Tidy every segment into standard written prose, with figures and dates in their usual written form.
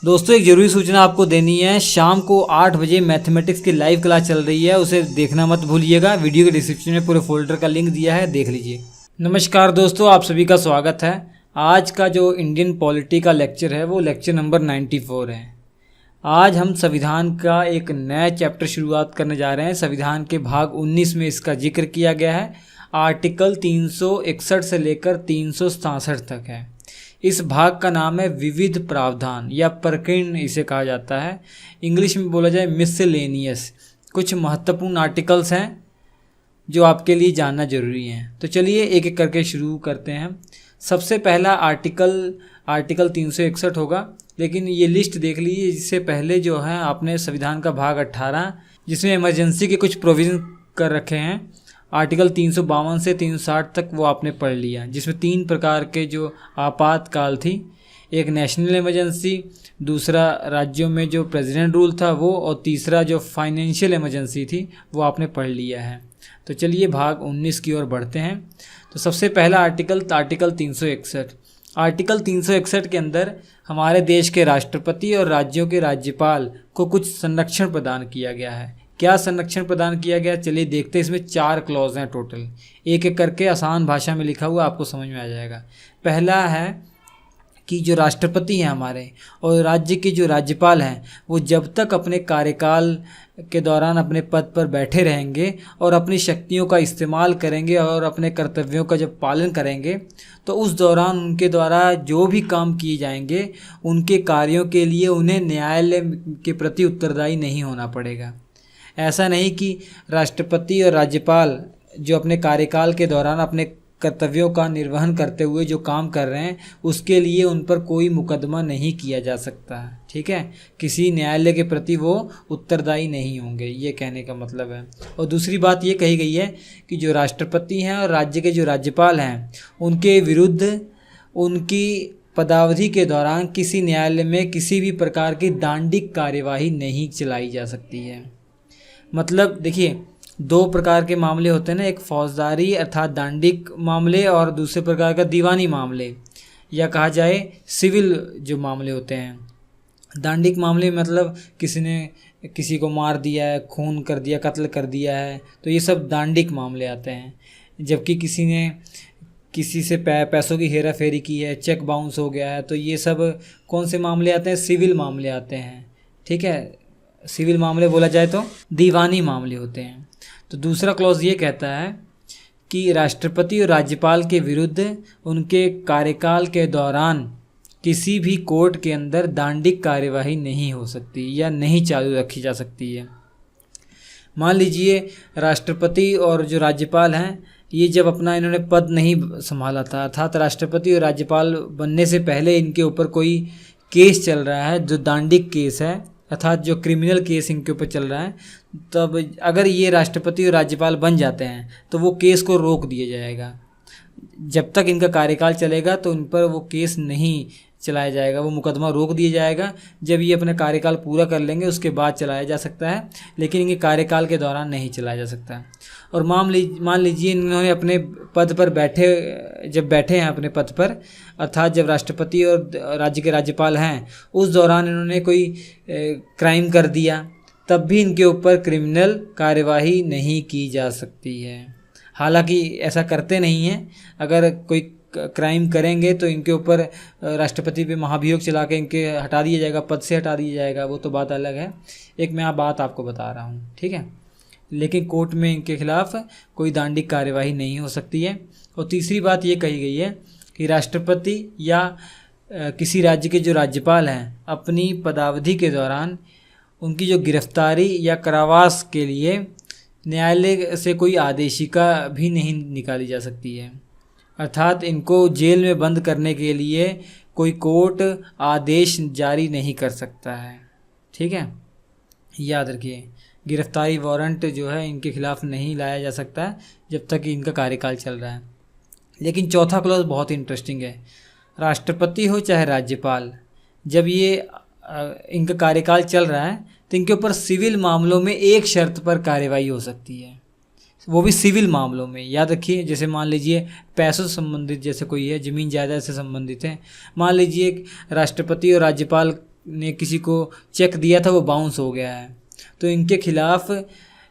दोस्तों एक ज़रूरी सूचना आपको देनी है। शाम को 8 बजे मैथमेटिक्स की लाइव क्लास चल रही है, उसे देखना मत भूलिएगा। वीडियो के डिस्क्रिप्शन में पूरे फोल्डर का लिंक दिया है, देख लीजिए। नमस्कार दोस्तों, आप सभी का स्वागत है। आज का जो इंडियन पॉलिटी का लेक्चर है वो लेक्चर नंबर 94 है। आज हम संविधान का एक नया चैप्टर शुरुआत करने जा रहे हैं। संविधान के भाग 19 में इसका जिक्र किया गया है। आर्टिकल 361 से लेकर 367 तक है। इस भाग का नाम है विविध प्रावधान या प्रकीर्ण इसे कहा जाता है। इंग्लिश में बोला जाए मिसलेनियस। कुछ महत्वपूर्ण आर्टिकल्स हैं जो आपके लिए जानना जरूरी हैं। तो चलिए एक एक करके शुरू करते हैं। सबसे पहला आर्टिकल 361 होगा, लेकिन ये लिस्ट देख लीजिए। इससे पहले जो है आपने संविधान का भाग 18 जिसमें इमरजेंसी के कुछ प्रोविज़न कर रखे हैं, आर्टिकल 352 से 360 तक वो आपने पढ़ लिया, जिसमें 3 प्रकार के जो आपातकाल थी। एक नेशनल इमरजेंसी, दूसरा राज्यों में जो प्रेसिडेंट रूल था वो, और तीसरा जो फाइनेंशियल इमरजेंसी थी वो आपने पढ़ लिया है। तो चलिए भाग 19 की ओर बढ़ते हैं। तो सबसे पहला आर्टिकल 361। आर्टिकल 361 के अंदर हमारे देश के राष्ट्रपति और राज्यों के राज्यपाल को कुछ संरक्षण प्रदान किया गया है। क्या संरक्षण प्रदान किया गया, चलिए देखते हैं। इसमें 4 क्लॉज हैं टोटल। एक एक करके आसान भाषा में लिखा हुआ, आपको समझ में आ जाएगा। पहला है कि जो राष्ट्रपति हैं हमारे और राज्य के जो राज्यपाल हैं, वो जब तक अपने कार्यकाल के दौरान अपने पद पर बैठे रहेंगे और अपनी शक्तियों का इस्तेमाल करेंगे और अपने कर्तव्यों का जब पालन करेंगे, तो उस दौरान उनके द्वारा जो भी काम किए जाएंगे, उनके कार्यों के लिए उन्हें न्यायालय के प्रति उत्तरदायी नहीं होना पड़ेगा। ऐसा नहीं कि राष्ट्रपति और राज्यपाल जो अपने कार्यकाल के दौरान अपने कर्तव्यों का निर्वहन करते हुए जो काम कर रहे हैं, उसके लिए उन पर कोई मुकदमा नहीं किया जा सकता। ठीक है, किसी न्यायालय के प्रति वो उत्तरदायी नहीं होंगे, ये कहने का मतलब है। और दूसरी बात ये कही गई है कि जो राष्ट्रपति हैं और राज्य के जो राज्यपाल हैं, उनके विरुद्ध उनकी पदावधि के दौरान किसी न्यायालय में किसी भी प्रकार की दंडिक कार्यवाही नहीं चलाई जा सकती है। मतलब देखिए, 2 प्रकार के मामले होते हैं ना, एक फौजदारी अर्थात दंडिक मामले और दूसरे प्रकार का दीवानी मामले, या कहा जाए सिविल जो मामले होते हैं। दंडिक मामले मतलब किसी ने किसी को मार दिया है, खून कर दिया, कत्ल कर दिया है, तो ये सब दंडिक मामले आते हैं। जबकि किसी ने किसी से पैसों की हेरा फेरी की है, चेक बाउंस हो गया है, तो ये सब कौन से मामले आते हैं? सिविल मामले आते हैं। ठीक है, सिविल मामले बोला जाए तो दीवानी मामले होते हैं। तो दूसरा क्लॉज ये कहता है कि राष्ट्रपति और राज्यपाल के विरुद्ध उनके कार्यकाल के दौरान किसी भी कोर्ट के अंदर दंडिक कार्यवाही नहीं हो सकती या नहीं चालू रखी जा सकती है। मान लीजिए राष्ट्रपति और जो राज्यपाल हैं, ये जब अपना इन्होंने पद नहीं संभाला था, अर्थात राष्ट्रपति और राज्यपाल बनने से पहले इनके ऊपर कोई केस चल रहा है जो दंडिक केस है, अर्थात जो क्रिमिनल केस इनके ऊपर चल रहा है, तब अगर ये राष्ट्रपति और राज्यपाल बन जाते हैं तो वो केस को रोक दिया जाएगा। जब तक इनका कार्यकाल चलेगा तो उन पर वो केस नहीं चलाया जाएगा, वो मुकदमा रोक दिया जाएगा। जब ये अपना कार्यकाल पूरा कर लेंगे उसके बाद चलाया जा सकता है, लेकिन इनके कार्यकाल के दौरान नहीं चलाया जा सकता। और मान लीजिए इन्होंने अपने पद पर जब बैठे हैं अपने पद पर, अर्थात जब राष्ट्रपति और राज्य के राज्यपाल हैं, उस दौरान इन्होंने कोई क्राइम कर दिया, तब भी इनके ऊपर क्रिमिनल कार्यवाही नहीं की जा सकती है। हालांकि ऐसा करते नहीं हैं। अगर कोई क्राइम करेंगे तो इनके ऊपर राष्ट्रपति पे महाभियोग चला के इनके हटा दिया जाएगा, पद से हटा दिया जाएगा, वो तो बात अलग है। एक मैं बात आपको बता रहा हूँ, ठीक है, लेकिन कोर्ट में इनके खिलाफ कोई दंडिक कार्यवाही नहीं हो सकती है। और तीसरी बात ये कही गई है कि राष्ट्रपति या किसी राज्य के जो राज्यपाल हैं, अपनी पदावधि के दौरान उनकी जो गिरफ्तारी या कारावास के लिए न्यायालय से कोई आदेशिका भी नहीं निकाली जा सकती है। अर्थात इनको जेल में बंद करने के लिए कोई कोर्ट आदेश जारी नहीं कर सकता है। ठीक है, याद रखिए, गिरफ्तारी वारंट जो है इनके खिलाफ नहीं लाया जा सकता है जब तक कि इनका कार्यकाल चल रहा है। लेकिन चौथा क्लॉज बहुत इंटरेस्टिंग है। राष्ट्रपति हो चाहे राज्यपाल, जब ये इनका कार्यकाल चल रहा है तो इनके ऊपर सिविल मामलों में एक शर्त पर कार्रवाई हो सकती है, वो भी सिविल मामलों में। याद रखिए, जैसे मान लीजिए पैसों से संबंधित जैसे कोई है, ज़मीन जायदाद से संबंधित है। मान लीजिए राष्ट्रपति और राज्यपाल ने किसी को चेक दिया था वो बाउंस हो गया है, तो इनके खिलाफ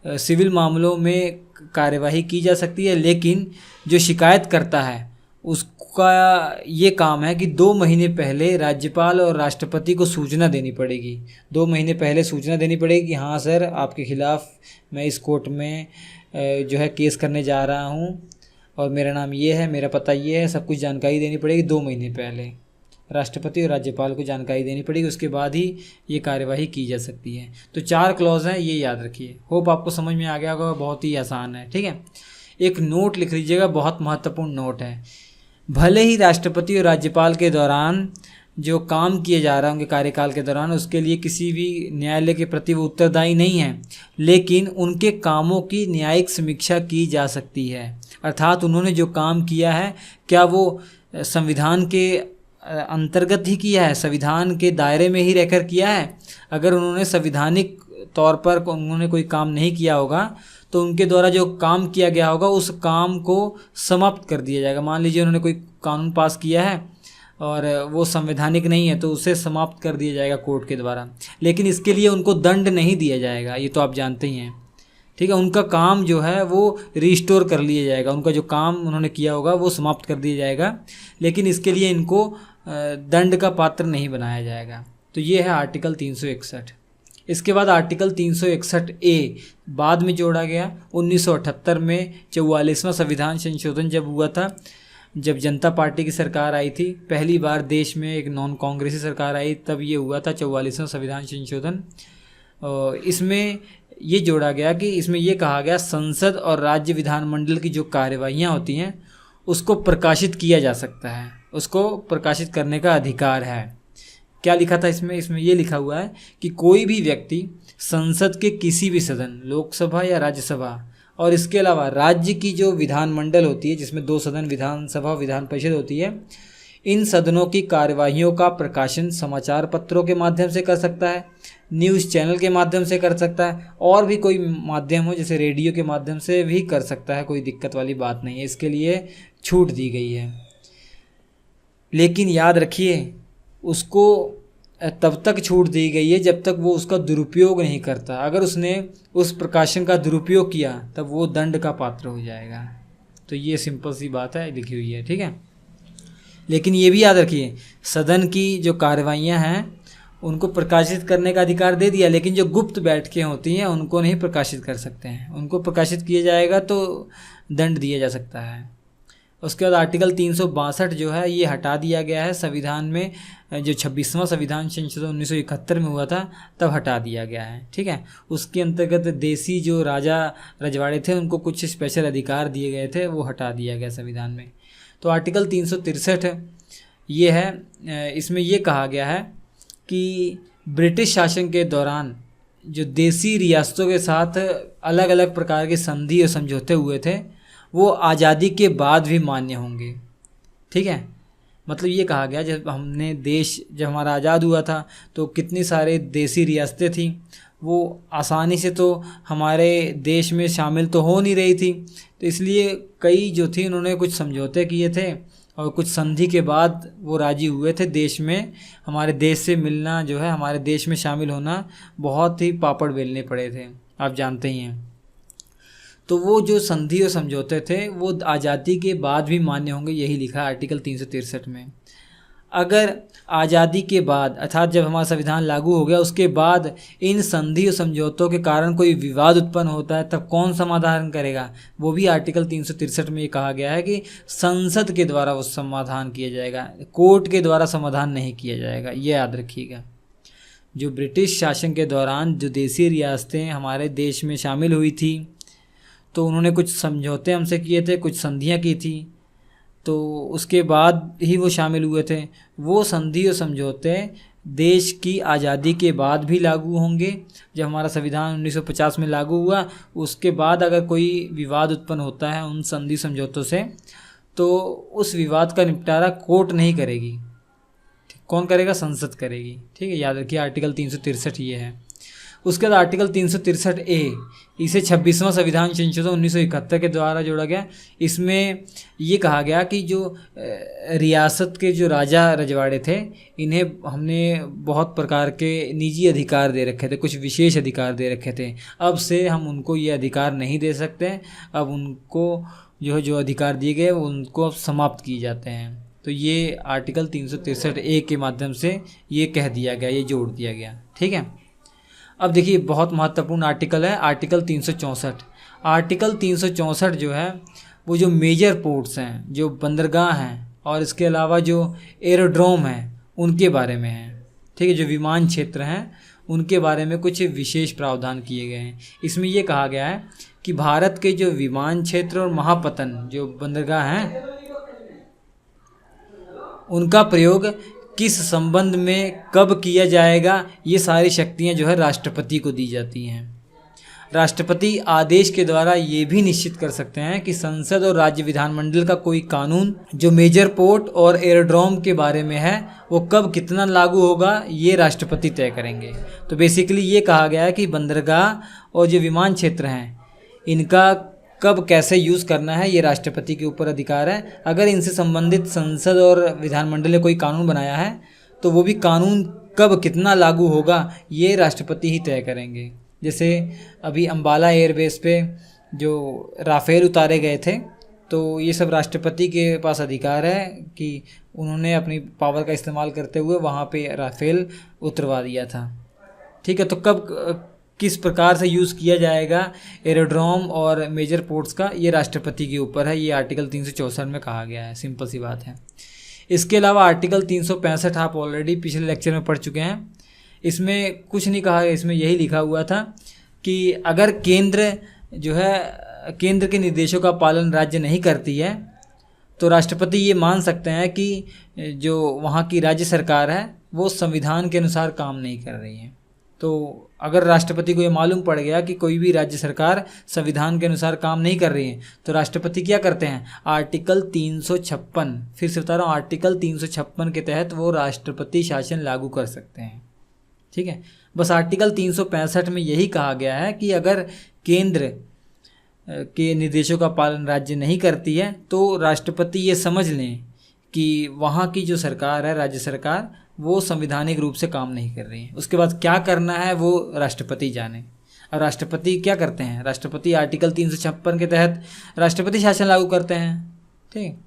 सिविल मामलों में कार्यवाही की जा सकती है। लेकिन जो शिकायत करता है उसका ये काम है कि 2 महीने पहले राज्यपाल और राष्ट्रपति को सूचना देनी पड़ेगी। 2 महीने पहले सूचना देनी पड़ेगी कि हाँ सर, आपके खिलाफ मैं इस कोर्ट में जो है केस करने जा रहा हूँ और मेरा नाम ये है, मेरा पता ये है, सब कुछ जानकारी देनी पड़ेगी। 2 महीने पहले राष्ट्रपति और राज्यपाल को जानकारी देनी पड़ेगी, उसके बाद ही ये कार्यवाही की जा सकती है। तो 4 क्लॉज हैं, ये याद रखिए। होप आपको समझ में आ गया होगा, बहुत ही आसान है। ठीक है, एक नोट लिख लीजिएगा, बहुत महत्वपूर्ण नोट है। भले ही राष्ट्रपति और राज्यपाल के दौरान जो काम किए जा रहा है उनके कार्यकाल के दौरान, उसके लिए किसी भी न्यायालय के प्रति वो उत्तरदायी नहीं है, लेकिन उनके कामों की न्यायिक समीक्षा की जा सकती है। अर्थात उन्होंने जो काम किया है क्या वो संविधान के अंतर्गत ही किया है, संविधान के दायरे में ही रहकर किया है। अगर उन्होंने संविधानिक तौर पर उन्होंने कोई काम नहीं किया होगा तो उनके द्वारा जो काम किया गया होगा उस काम को समाप्त कर दिया जाएगा। मान लीजिए उन्होंने कोई कानून पास किया है और वो संवैधानिक नहीं है तो उसे समाप्त कर दिया जाएगा कोर्ट के द्वारा, लेकिन इसके लिए उनको दंड नहीं दिया जाएगा, ये तो आप जानते ही हैं। ठीक है, उनका काम जो है वो रिस्टोर कर लिया जाएगा, उनका जो काम उन्होंने किया होगा वो समाप्त कर दिया जाएगा, लेकिन इसके लिए इनको दंड का पात्र नहीं बनाया जाएगा। तो ये है आर्टिकल 361। इसके बाद आर्टिकल 361A बाद में जोड़ा गया 1978 में। 44वां संविधान संशोधन जब हुआ था, जब जनता पार्टी की सरकार आई थी, पहली बार देश में एक नॉन कांग्रेसी सरकार आई, तब ये हुआ था 44वां संविधान संशोधन। इसमें ये जोड़ा गया कि इसमें ये कहा गया संसद और राज्य विधानमंडल की जो कार्यवाहियाँ होती हैं उसको प्रकाशित किया जा सकता है, उसको प्रकाशित करने का अधिकार है। क्या लिखा था इसमें? इसमें ये लिखा हुआ है कि कोई भी व्यक्ति संसद के किसी भी सदन, लोकसभा या राज्यसभा, और इसके अलावा राज्य की जो विधानमंडल होती है जिसमें 2 सदन, विधानसभा विधान परिषद होती है, इन सदनों की कार्यवाहियों का प्रकाशन समाचार पत्रों के माध्यम से कर सकता है, न्यूज़ चैनल के माध्यम से कर सकता है, और भी कोई माध्यम हो जैसे रेडियो के माध्यम से भी कर सकता है, कोई दिक्कत वाली बात नहीं है, इसके लिए छूट दी गई है। लेकिन याद रखिए उसको तब तक छूट दी गई है जब तक वो उसका दुरुपयोग नहीं करता। अगर उसने उस प्रकाशन का दुरुपयोग किया तब वो दंड का पात्र हो जाएगा। तो ये सिंपल सी बात है, लिखी हुई है। ठीक है, लेकिन ये भी याद रखिए सदन की जो कार्रवाइयाँ हैं उनको प्रकाशित करने का अधिकार दे दिया, लेकिन जो गुप्त बैठकें होती हैं उनको नहीं प्रकाशित कर सकते हैं। उनको प्रकाशित किया जाएगा तो दंड दिया जा सकता है। उसके बाद आर्टिकल 362 जो है ये हटा दिया गया है संविधान में, जो 26वां संविधान संशोधन 1971 में हुआ था तब हटा दिया गया है। ठीक है, उसके अंतर्गत देसी जो राजा रजवाड़े थे उनको कुछ स्पेशल अधिकार दिए गए थे, वो हटा दिया गया संविधान में। तो आर्टिकल 363 ये है, इसमें ये कहा गया है कि ब्रिटिश शासन के दौरान जो देसी रियासतों के साथ अलग अलग प्रकार के संधि और समझौते हुए थे वो आज़ादी के बाद भी मान्य होंगे। ठीक है, मतलब ये कहा गया जब हमारा आज़ाद हुआ था तो कितनी सारे देसी रियासतें थीं, वो आसानी से तो हमारे देश में शामिल तो हो नहीं रही थी, तो इसलिए कई जो थी उन्होंने कुछ समझौते किए थे और कुछ संधि के बाद वो राजी हुए थे देश में हमारे देश से मिलना, जो है हमारे देश में शामिल होना, बहुत ही पापड़ बेलने पड़े थे, आप जानते ही हैं। तो वो जो संधि और समझौते थे वो आज़ादी के बाद भी मान्य होंगे, यही लिखा है आर्टिकल 363 में। अगर आज़ादी के बाद अर्थात जब हमारा संविधान लागू हो गया उसके बाद इन संधि और समझौतों के कारण कोई विवाद उत्पन्न होता है तब कौन समाधान करेगा? वो भी आर्टिकल 363 में ये कहा गया है कि संसद के द्वारा वो समाधान किया जाएगा, कोर्ट के द्वारा समाधान नहीं किया जाएगा, ये याद रखिएगा। जो ब्रिटिश शासन के दौरान जो देसी रियासतें हमारे देश में शामिल हुई थी तो उन्होंने कुछ समझौते हमसे किए थे, कुछ संधियाँ की थी, तो उसके बाद ही वो शामिल हुए थे। वो संधि और समझौते देश की आज़ादी के बाद भी लागू होंगे। जब हमारा संविधान 1950 में लागू हुआ उसके बाद अगर कोई विवाद उत्पन्न होता है उन संधि समझौतों से तो उस विवाद का निपटारा कोर्ट नहीं करेगी, कौन करेगा? संसद करेगी। ठीक है, याद रखिए आर्टिकल 363 ये है। उसके बाद आर्टिकल 363A, इसे 26वां संविधान संशोधन 1971 के द्वारा जोड़ा गया। इसमें ये कहा गया कि जो रियासत के जो राजा रजवाड़े थे, इन्हें हमने बहुत प्रकार के निजी अधिकार दे रखे थे, कुछ विशेष अधिकार दे रखे थे। अब से हम उनको ये अधिकार नहीं दे सकते, अब उनको जो अधिकार दिए गए उनको अब समाप्त किए जाते हैं। तो ये आर्टिकल 363A के माध्यम से ये कह दिया गया, ये जोड़ दिया गया। ठीक है, अब देखिए बहुत महत्वपूर्ण आर्टिकल है आर्टिकल 364। आर्टिकल 364 जो है वो जो मेजर पोर्ट्स हैं, जो बंदरगाह हैं और इसके अलावा जो एरोड्रोम हैं उनके बारे में है। ठीक है, जो विमान क्षेत्र हैं उनके बारे में कुछ विशेष प्रावधान किए गए हैं। इसमें ये कहा गया है कि भारत के जो विमान क्षेत्र और महापतन जो बंदरगाह हैं उनका प्रयोग किस संबंध में कब किया जाएगा, ये सारी शक्तियां जो है राष्ट्रपति को दी जाती हैं। राष्ट्रपति आदेश के द्वारा ये भी निश्चित कर सकते हैं कि संसद और राज्य विधानमंडल का कोई कानून जो मेजर पोर्ट और एरोड्रोम के बारे में है वो कब कितना लागू होगा, ये राष्ट्रपति तय करेंगे। तो बेसिकली ये कहा गया है कि बंदरगाह और जो विमान क्षेत्र हैं इनका कब कैसे यूज़ करना है ये राष्ट्रपति के ऊपर अधिकार है। अगर इनसे संबंधित संसद और विधानमंडल ने कोई कानून बनाया है तो वो भी कानून कब कितना लागू होगा ये राष्ट्रपति ही तय करेंगे। जैसे अभी अंबाला एयरबेस पे जो राफेल उतारे गए थे, तो ये सब राष्ट्रपति के पास अधिकार है कि उन्होंने अपनी पावर का इस्तेमाल करते हुए वहाँ पे राफेल उतरवा दिया था। ठीक है, तो कब किस प्रकार से यूज़ किया जाएगा एरोड्रोम और मेजर पोर्ट्स का, ये राष्ट्रपति के ऊपर है। ये आर्टिकल 364 में कहा गया है, सिंपल सी बात है। इसके अलावा आर्टिकल 365 आप ऑलरेडी पिछले लेक्चर में पढ़ चुके हैं। इसमें कुछ नहीं कहा, इसमें यही लिखा हुआ था कि अगर केंद्र जो है केंद्र के निर्देशों का पालन राज्य नहीं करती है तो राष्ट्रपति ये मान सकते हैं कि जो वहाँ की राज्य सरकार है वो संविधान के अनुसार काम नहीं कर रही है। तो अगर राष्ट्रपति को ये मालूम पड़ गया कि कोई भी राज्य सरकार संविधान के अनुसार काम नहीं कर रही है तो राष्ट्रपति क्या करते हैं, आर्टिकल 356, फिर से बता रहा हूँ, आर्टिकल 356 के तहत वो राष्ट्रपति शासन लागू कर सकते हैं। ठीक है, बस आर्टिकल 365 में यही कहा गया है कि अगर केंद्र के निर्देशों का पालन राज्य नहीं करती है तो राष्ट्रपति ये समझ लें कि वहाँ की जो सरकार है, राज्य सरकार, वो संवैधानिक रूप से काम नहीं कर रही है। उसके बाद क्या करना है वो राष्ट्रपति जाने। और राष्ट्रपति क्या करते हैं, राष्ट्रपति आर्टिकल 356 के तहत राष्ट्रपति शासन लागू करते हैं। ठीक,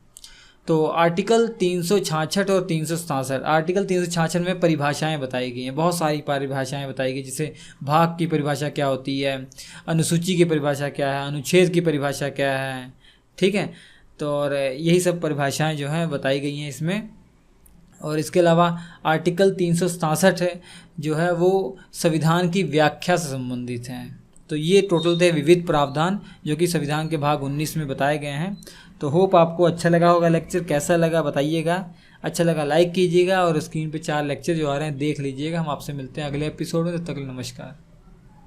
तो आर्टिकल 366 और 367, आर्टिकल 366 में परिभाषाएं बताई गई हैं, बहुत सारी परिभाषाएं बताई गई, जैसे भाग की परिभाषा क्या होती है, अनुसूची की परिभाषा क्या है, अनुच्छेद की परिभाषा क्या है। ठीक है, तो और यही सब परिभाषाएं जो हैं बताई गई हैं इसमें। और इसके अलावा आर्टिकल 367 जो है वो संविधान की व्याख्या से संबंधित हैं। तो ये टोटल थे विविध प्रावधान जो कि संविधान के भाग 19 में बताए गए हैं। तो होप आपको अच्छा लगा होगा लेक्चर। कैसा लगा बताइएगा, अच्छा लगा लाइक कीजिएगा और स्क्रीन पे 4 लेक्चर जो आ रहे हैं देख लीजिएगा। हम आपसे मिलते हैं अगले एपिसोड में, तब तक नमस्कार।